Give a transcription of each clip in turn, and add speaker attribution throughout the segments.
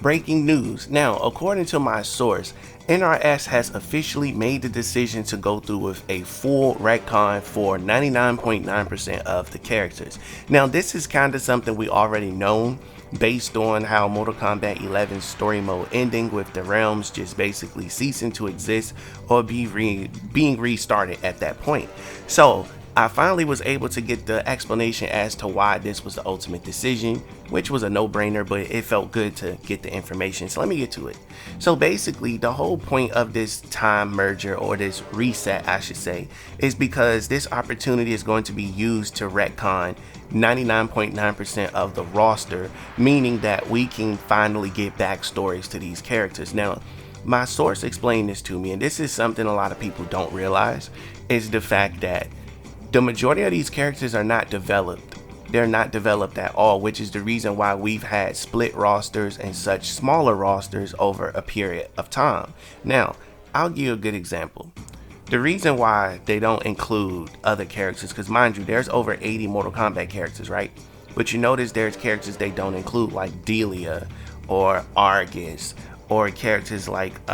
Speaker 1: Breaking news. Now, according to my source, NRS has officially made the decision to go through with a full retcon for 99.9% of the characters. Now, this is kind of something we already known based on how Mortal Kombat 11's story mode ending with the realms just basically ceasing to exist or being restarted at that point. So I finally was able to get the explanation as to why this was the ultimate decision, which was a no-brainer, but it felt good to get the information. So let me get to it. So basically, the whole point of this time merger, or this reset I should say, is because this opportunity is going to be used to retcon 99.9% of the roster, meaning that we can finally get backstories to these characters. Now, my source explained this to me, and this is something a lot of people don't realize, is the fact that the majority of these characters are not developed. They're not developed at all, which is the reason why we've had split rosters and such smaller rosters over a period of time. Now, I'll give you a good example. The reason why they don't include other characters, because mind you, there's over 80 Mortal Kombat characters, right? But you notice there's characters they don't include, like Delia or Argus, or characters like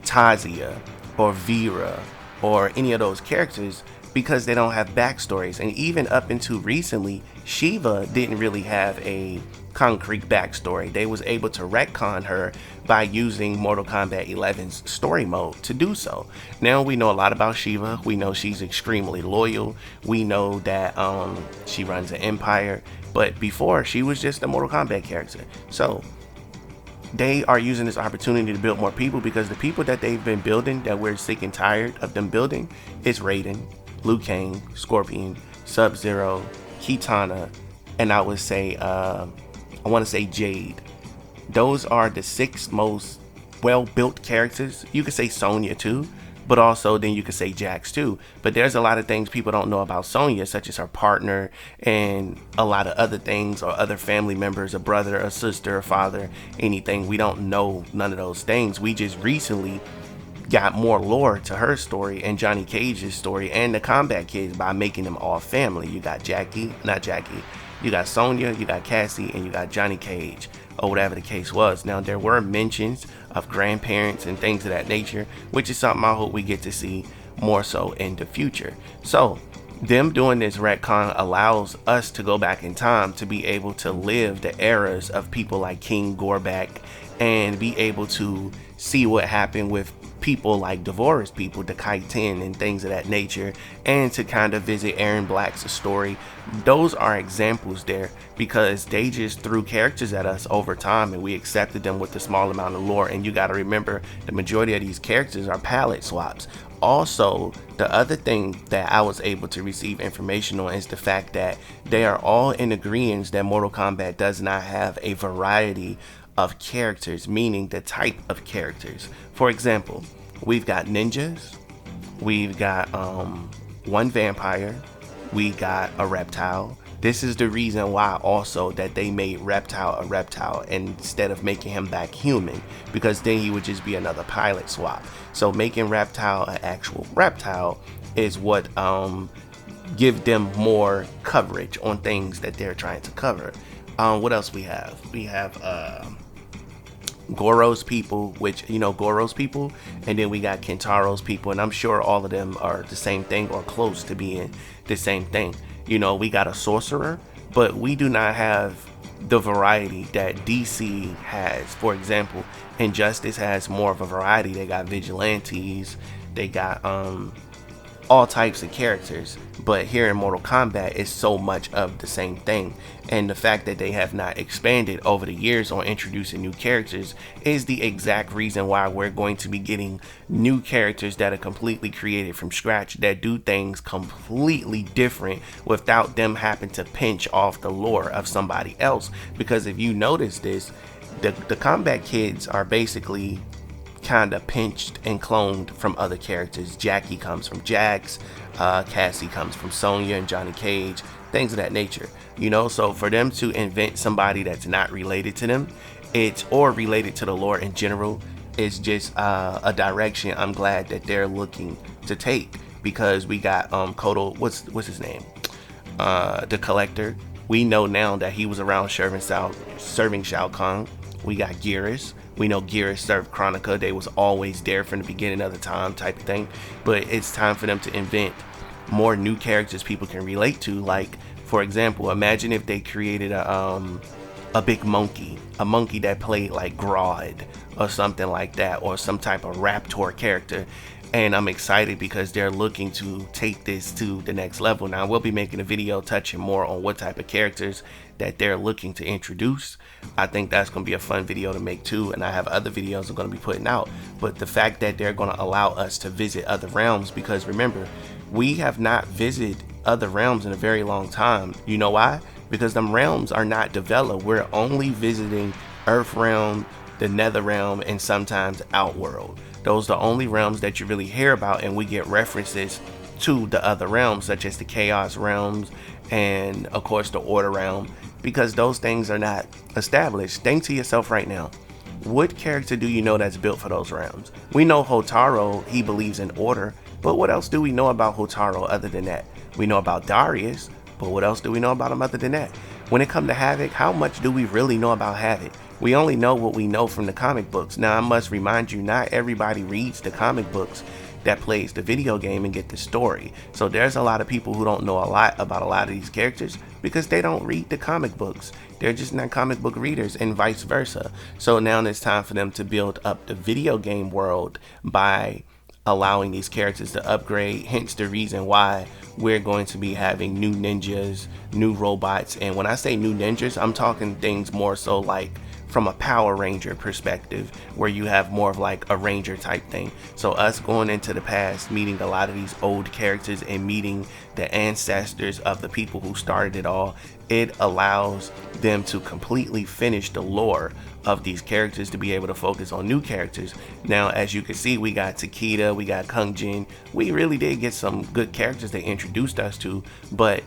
Speaker 1: Tazia or Vera, or any of those characters, because they don't have backstories. And even up into recently, Shiva didn't really have a concrete backstory. They was able to retcon her by using Mortal Kombat 11's story mode to do so. Now we know a lot about Shiva. We know she's extremely loyal. We know that she runs an empire, but before she was just a Mortal Kombat character. So they are using this opportunity to build more people, because the people that they've been building, that we're sick and tired of them building, is Raiden, Liu Kang, Scorpion, Sub-Zero, Kitana, and I would say I want to say Jade. Those are the 6 most well-built characters. You could say Sonya too, but also then you could say Jax too. But there's a lot of things people don't know about Sonya, such as her partner and a lot of other things, or other family members, a brother, a sister, a father, anything. We don't know none of those things. We just recently got more lore to her story and Johnny Cage's story and the Combat Kids by making them all family. You got you got Sonya, you got Cassie, and you got Johnny Cage, or whatever the case was. Now, there were mentions of grandparents and things of that nature, which is something I hope we get to see more so in the future. So them doing this retcon allows us to go back in time to be able to live the eras of people like King Gorbak, and be able to see what happened with people like Devorah's people, the Kaiten, and things of that nature, and to kind of visit Aaron Black's story. Those are examples there, because they just threw characters at us over time and we accepted them with a small amount of lore. And you got to remember, the majority of these characters are palette swaps. Also, the other thing that I was able to receive information on is the fact that they are all in agreement that Mortal Kombat does not have a variety of characters, meaning the type of characters. For example, we've got ninjas, we've got one vampire, we got a reptile. This is the reason why also that they made Reptile a reptile instead of making him back human, because then he would just be another pilot swap. So making Reptile an actual reptile is what give them more coverage on things that they're trying to cover. What else we have? We have Goro's people, which, you know, Goro's people, and then we got Kentaro's people, and I'm sure all of them are the same thing or close to being the same thing. You know, we got a sorcerer, but we do not have the variety that DC has. For example, Injustice has more of a variety. They got vigilantes, they got all types of characters, but here in Mortal Kombat it's so much of the same thing. And the fact that they have not expanded over the years on introducing new characters is the exact reason why we're going to be getting new characters that are completely created from scratch, that do things completely different without them having to pinch off the lore of somebody else. Because if you notice this, the Combat Kids are basically kind of pinched and cloned from other characters. Jackie comes from Jax, Cassie comes from Sonya and Johnny Cage, things of that nature, you know. So for them to invent somebody that's not related to them, or related to the lore in general, is just a direction I'm glad that they're looking to take. Because we got Kodo, what's his name, the Collector. We know now that he was around serving Shao Kahn. We got Geras. We know Geras served Chronica. They was always there from the beginning of the time type of thing. But it's time for them to invent more new characters people can relate to. Like, for example, imagine if they created a big monkey, a monkey that played like Grodd or something like that, or some type of raptor character. And I'm excited because they're looking to take this to the next level. Now, we'll be making a video touching more on what type of characters that they're looking to introduce. I think that's going to be a fun video to make too, and I have other videos I'm going to be putting out. But the fact that they're going to allow us to visit other realms, because remember, we have not visited other realms in a very long time. You know why? Because them realms are not developed. We're only visiting Earthrealm, the Nether realm, and sometimes Outworld. Those are the only realms that you really hear about, and we get references to the other realms, such as the Chaos realms and of course the Order realm, because those things are not established. Think to yourself right now, what character do you know that's built for those realms? We know Hotaru, he believes in order, but what else do we know about Hotaru other than that? We know about Darius, but what else do we know about him other than that? When it comes to Havoc, how much do we really know about Havoc? We only know what we know from the comic books. Now, I must remind you, not everybody reads the comic books that plays the video game and get the story. So there's a lot of people who don't know a lot about a lot of these characters because they don't read the comic books. They're just not comic book readers, and vice versa. So now it's time for them to build up the video game world by allowing these characters to upgrade, hence the reason why we're going to be having new ninjas, new robots. And when I say new ninjas, I'm talking things more so like from a Power Ranger perspective, where you have more of like a ranger type thing. So us going into the past, meeting a lot of these old characters and meeting the ancestors of the people who started it all, it allows them to completely finish the lore of these characters to be able to focus on new characters. Now, as you can see, we got Takeda, we got Kung Jin. We really did get some good characters they introduced us to, but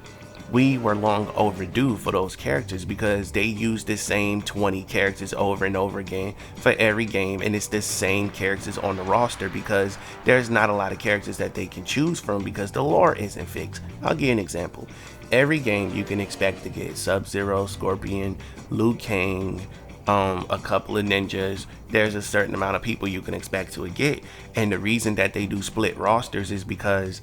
Speaker 1: we were long overdue for those characters because they use the same 20 characters over and over again for every game, and it's the same characters on the roster because there's not a lot of characters that they can choose from because the lore isn't fixed. I'll give you an example. Every game you can expect to get Sub-Zero, Scorpion, Liu Kang, a couple of ninjas. There's a certain amount of people you can expect to get, and the reason that they do split rosters is because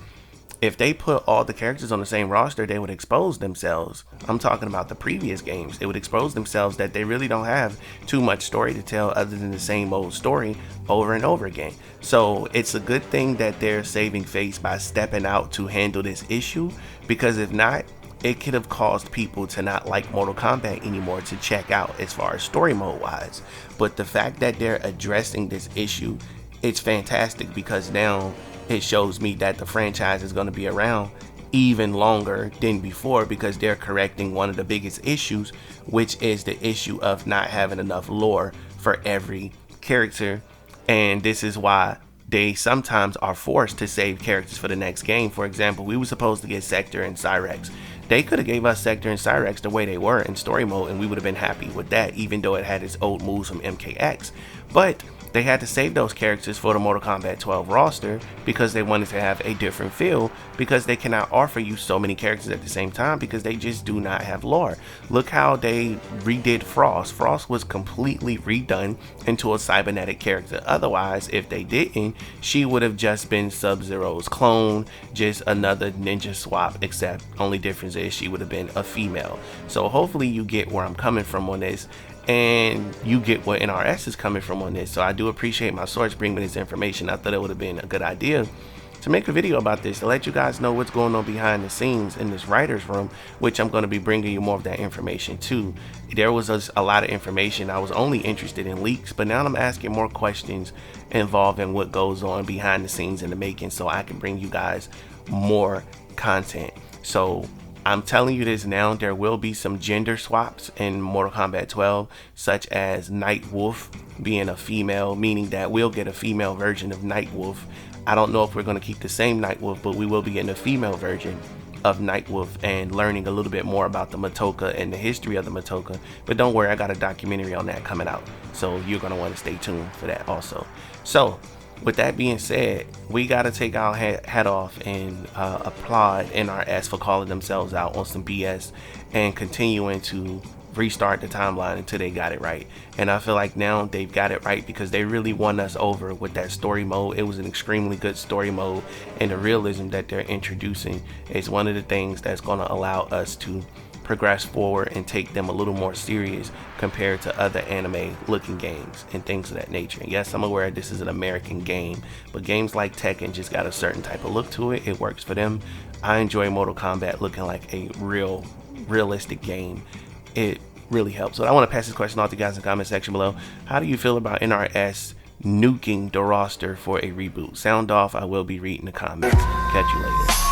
Speaker 1: if they put all the characters on the same roster, they would expose themselves. I'm talking about the previous games. They would expose themselves that they really don't have too much story to tell other than the same old story over and over again. So it's a good thing that they're saving face by stepping out to handle this issue, because if not, it could have caused people to not like Mortal Kombat anymore to check out as far as story mode wise. But the fact that they're addressing this issue, it's fantastic, because now it shows me that the franchise is going to be around even longer than before, because they're correcting one of the biggest issues, which is the issue of not having enough lore for every character. And this is why they sometimes are forced to save characters for the next game. For example, we were supposed to get Sector and Cyrex. They could have gave us Sector and Cyrex the way they were in story mode, and we would have been happy with that, even though it had its old moves from MKX. But they had to save those characters for the Mortal Kombat 12 roster because they wanted to have a different feel, because they cannot offer you so many characters at the same time because they just do not have lore. Look how they redid Frost. Frost was completely redone into a cybernetic character. Otherwise, if they didn't, she would have just been Sub-Zero's clone, just another ninja swap, except only difference is she would have been a female. So hopefully you get where I'm coming from on this, and you get what NRS is coming from on this. So I do appreciate my source bringing me this information. I thought it would have been a good idea to make a video about this, to let you guys know what's going on behind the scenes in this writer's room, which I'm going to be bringing you more of that information too. There was a lot of information. I was only interested in leaks, but now I'm asking more questions involving what goes on behind the scenes in the making, so I can bring you guys more content. So I'm telling you this now, there will be some gender swaps in Mortal Kombat 12, such as Night Wolf being a female, meaning that we'll get a female version of Night Wolf. I don't know if we're going to keep the same Night Wolf, but we will be getting a female version of Night Wolf and learning a little bit more about the Matoka and the history of the Matoka. But don't worry, I got a documentary on that coming out, so you're going to want to stay tuned for that also. So with that being said, we got to take our hat off and applaud NRS for calling themselves out on some BS and continuing to restart the timeline until they got it right. And I feel like now they've got it right because they really won us over with that story mode. It was an extremely good story mode, and the realism that they're introducing is one of the things that's going to allow us to progress forward and take them a little more serious compared to other anime looking games and things of that nature. And yes, I'm aware this is an American game, but games like Tekken just got a certain type of look to it. It works for them. I enjoy Mortal Kombat looking like a realistic game. It really helps. So I want to pass this question off to you guys in the comment section below. How do you feel about NRS nuking the roster for a reboot? Sound off. I will be reading the comments. Catch you later.